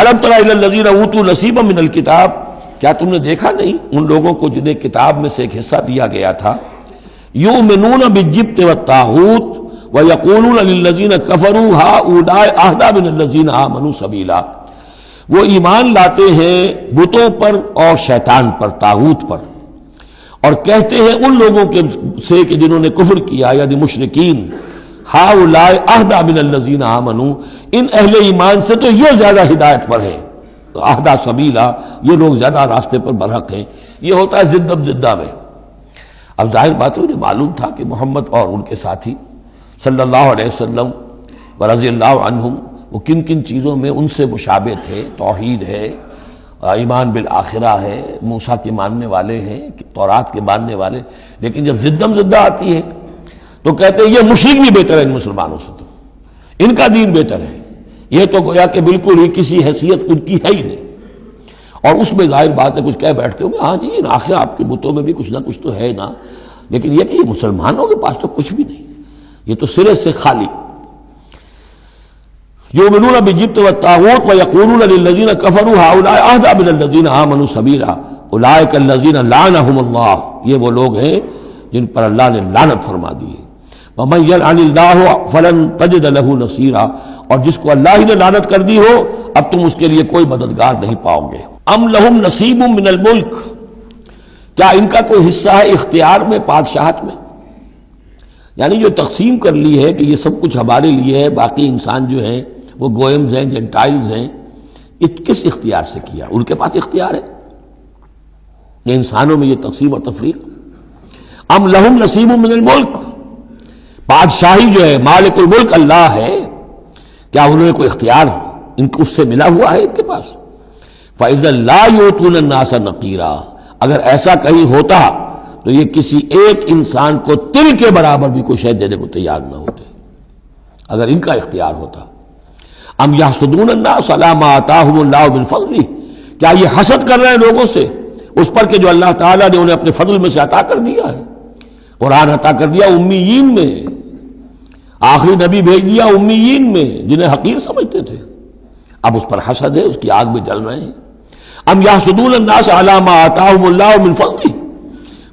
الم تر الی الذین اوتوا نصیبا من الکتاب، کیا تم نے دیکھا نہیں ان لوگوں کو جنہیں کتاب میں سے ایک حصہ دیا گیا تھا، یؤمنون بالجبت والطاغوت ویقولون للذین کفروا ہؤلاء اہدی من الذین آمنوا سبیلا، وہ ایمان لاتے ہیں بتوں پر اور شیطان پر، طاغوت پر، اور کہتے ہیں ان لوگوں کے سے کہ جنہوں نے کفر کیا یعنی مشرکین، ہؤلاء اہدی من الذین آمنوا، ان اہل ایمان سے تو یہ زیادہ ہدایت پر ہیں، اہدی سبیلا، یہ لوگ زیادہ راستے پر برحق ہیں۔ یہ ہوتا ہے زدم زدہ میں۔ اب ظاہر بات ہے انہیں معلوم تھا کہ محمد اور ان کے ساتھی صلی اللہ علیہ وسلم ورضی اللہ عنہم وہ کن کن چیزوں میں ان سے مشابہ تھے، توحید ہے، ایمان بالآخرہ ہے، موسیٰ کے ماننے والے ہیں، تورات کے ماننے والے، لیکن جب زدم زدہ آتی ہے تو کہتے ہیں یہ مشرک بھی بہتر ہے ان مسلمانوں سے، تو ان کا دین بہتر ہے، یہ تو گویا کہ بالکل ہی کسی حیثیت ان کی ہے ہی نہیں۔ اور اس میں ظاہر بات ہے کچھ کہہ بیٹھتے ہوں گے ہاں جی آخر آپ کے بتوں میں بھی کچھ نہ کچھ تو ہے نا، لیکن یہ کہ یہ مسلمانوں کے پاس تو کچھ بھی نہیں، یہ تو سرے سے خالی۔ یؤمنون بالجبت والطاغوت ویقولون للذین کفروا ہؤلاء اہدی من الذین آمنوا سبیلا اولئک الذین لعنہم اللہ، یہ وہ لوگ ہیں جن پر اللہ نے لعنت فرما دی ہے۔ ومن یلعن اللہ فلن تجد له نصیرا، اور جس کو اللہ ہی نے لعنت کر دی ہو اب تم اس کے لیے کوئی مددگار نہیں پاؤ گے۔ ام لہم نصیب من الملک، کیا ان کا کوئی حصہ ہے اختیار میں، بادشاہت میں؟ یعنی جو تقسیم کر لی ہے کہ یہ سب کچھ ہمارے لیے ہے، باقی انسان جو ہیں وہ گوئمز ہیں، جنٹائلز ہیں، یہ کس اختیار سے کیا؟ ان کے پاس اختیار ہے یہ انسانوں میں یہ تقسیم اور تفریق۔ ام لہم نصیب من الملک، بادشاہی جو ہے مالک الملک اللہ ہے، کیا انہوں نے کوئی اختیار ان کو اس سے ملا ہوا ہے ان کے پاس؟ فَإِذَا لَا يُؤْتُونَ النَّاسَ نَقِيرًا، اگر ایسا کہیں ہوتا تو یہ کسی ایک انسان کو تل کے برابر بھی کوئی شے دینے کو تیار نہ ہوتے اگر ان کا اختیار ہوتا۔ ام یحسدون الناس علی ما آتاہم اللہ من فضلہ، کیا یہ حسد کر رہے ہیں لوگوں سے اس پر کہ جو اللہ تعالیٰ نے انہیں اپنے فضل میں سے عطا کر دیا ہے؟ قرآن عطا کر دیا امیین میں، آخری نبی بھیج دیا امیین میں جنہیں حقیر سمجھتے تھے، اب اس پر حسد ہے، اس کی آگ میں جل رہے ہیں۔ ام یحسدون الناس علی ما آتاہم اللہ من فضلہ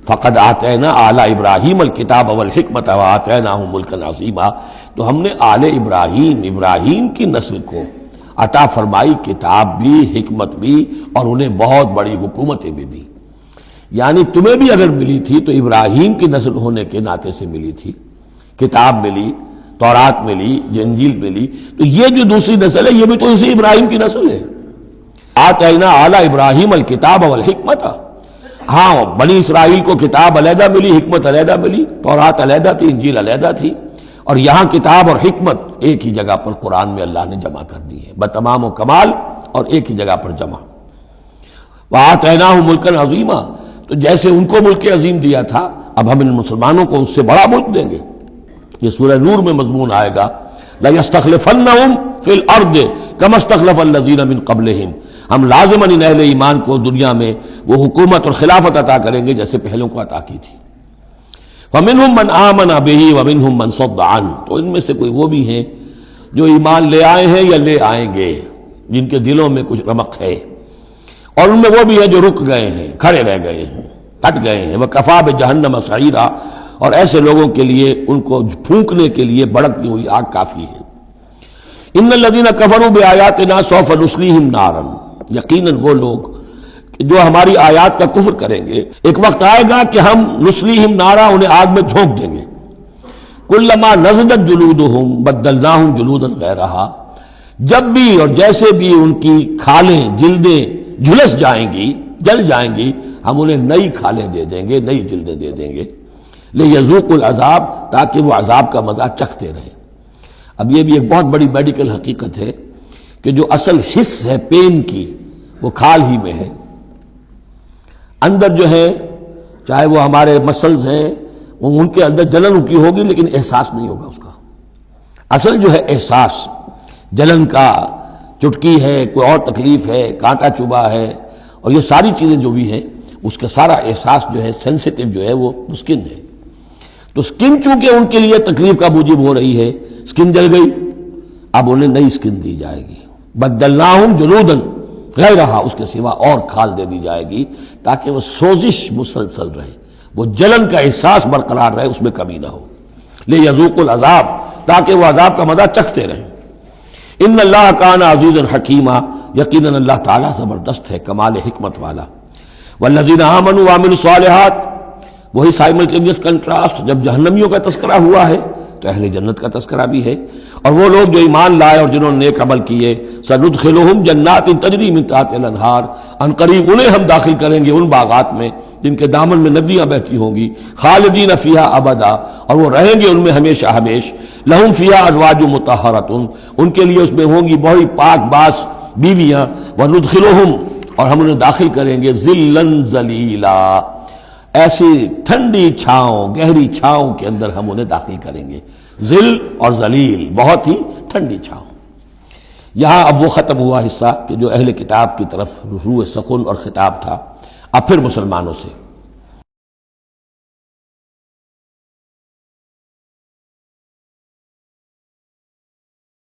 فقد آتینا آل ابراہیم الکتاب والحکمت وآتیناہم ملکا عظیما، تو ہم نے آل ابراہیم کی نسل کو عطا فرمائی کتاب بھی، حکمت بھی، اور انہیں بہت بڑی حکومتیں بھی دی۔ یعنی تمہیں بھی اگر ملی تھی تو ابراہیم کی نسل ہونے کے ناطے سے ملی تھی، کتاب ملی، تورات ملی، انجیل ملی، تو یہ جو دوسری نسل ہے یہ بھی تو اسی ابراہیم کی نسل ہے۔ آتینا آل ابراہیم الکتاب والحکمت، ہاں بنی اسرائیل کو کتاب علیحدہ ملی، حکمت علیحدہ ملی، تورات علیحدہ تھی، انجیل علیحدہ تھی، اور یہاں کتاب اور حکمت ایک ہی جگہ پر قرآن میں اللہ نے جمع کر دی ہے بتمام و کمال، اور ایک ہی جگہ پر جمع۔ وآتیناہم ملکا عظیما، تو جیسے ان کو ملک عظیم دیا تھا اب ہم ان مسلمانوں کو اس سے بڑا ملک دیں گے۔ یہ سورہ نور میں مضمون آئے گا لَيَسْتَخْلِفَنَّهُمْ فِي الْأَرْضِ كَمَا اسْتَخْلَفَ الَّذِينَ مِن قَبْلِهِمْ، ہم لازماً ان اہل ایمان کو دنیا میں وہ حکومت اور خلافت عطا کریں گے جیسے پہلوں کو عطا کی تھی۔ فَمِنْهُمْ مَنْ آمَنَ بِهِ وَمِنْهُمْ مَنْ صَدَّ عَنْهُ، تو ان میں سے کوئی وہ بھی ہیں جو ایمان لے آئے ہیں یا لے آئیں گے، جن کے دلوں میں کچھ رمق ہے، اور ان میں وہ بھی ہیں جو رک گئے ہیں، کھڑے رہ گئے ہیں، ہٹ گئے ہیں۔ وَكَفَىٰ بِجَهَنَّمَ سَعِيرًا، اور ایسے لوگوں کے لیے ان کو پھونکنے کے لیے بھڑکتی ہوئی آگ کافی ہے۔ ان الذین کفروا بآیاتنا سوف نصلیہم نارا، یقیناً وہ لوگ جو ہماری آیات کا کفر کریں گے ایک وقت آئے گا کہ ہم نصلیہم نارا، انہیں آگ میں جھونک دیں گے۔ کلما نضجت جلودہم بدلناہم جلودا غیرہا، جب بھی اور جیسے بھی ان کی کھالیں جلدیں جھلس جائیں گی، جل جائیں گی، ہم انہیں نئی کھالیں دے دیں گے، نئی جلدیں دے دیں گے، لِيَذُوقُوا الْعَذَابَ، تاکہ وہ عذاب کا مزہ چکھتے رہیں۔ اب یہ بھی ایک بہت بڑی میڈیکل حقیقت ہے کہ جو اصل حس ہے پین کی وہ کھال ہی میں ہے، اندر جو ہے چاہے وہ ہمارے مسلز ہیں ان کے اندر جلن کی ہوگی لیکن احساس نہیں ہوگا اس کا۔ اصل جو ہے احساس جلن کا، چٹکی ہے، کوئی اور تکلیف ہے، کانٹا چبھا ہے، اور یہ ساری چیزیں جو بھی ہیں اس کا سارا احساس جو ہے سینسیٹیو جو ہے وہ سکن ہے۔ تو سکن چونکہ ان کے لیے تکلیف کا موجب ہو رہی ہے، سکن جل گئی، اب انہیں نئی سکن دی جائے گی، بدلناہم جلودا غیرہا، اس کے سوا اور کھال دے دی جائے گی تاکہ وہ سوزش مسلسل رہے، وہ جلن کا احساس برقرار رہے، اس میں کمی نہ ہو، لیذوقوا العذاب، تاکہ وہ عذاب کا مزہ چکھتے رہیں۔ ان اللہ کان عزیزا حکیما، یقیناً اللہ تعالیٰ زبردست ہے، کمال حکمت والا۔ والذین آمنوا وعملوا الصالحات، وہی سائملٹینیس کنٹراسٹ، جب جہنمیوں کا تذکرہ ہوا ہے تو اہل جنت کا تذکرہ بھی ہے، اور وہ لوگ جو ایمان لائے اور جنہوں نے نیک عمل کیے، سندخلہم جنات تجری من تحتہا الانہار، ان قریب انہیں ہم داخل کریں گے ان باغات میں جن کے دامن میں ندیاں بہتی ہوں گی، خالدین فیہا ابدا، اور وہ رہیں گے ان میں ہمیشہ ہمیش، لہم فیہا ازواج مطہرۃ، ان کے لیے اس میں ہوں گی بڑی پاک باز بیویاں، وندخلہم، اور ہم انہیں داخل کریں گے ظلا ذلیلا، ایسی ٹھنڈی چھاؤں، گہری چھاؤں کے اندر ہم انہیں داخل کریں گے، ذل اور ذلیل، بہت ہی ٹھنڈی چھاؤں۔ یہاں اب وہ ختم ہوا حصہ کہ جو اہل کتاب کی طرف روح سخن اور خطاب تھا، اب پھر مسلمانوں سے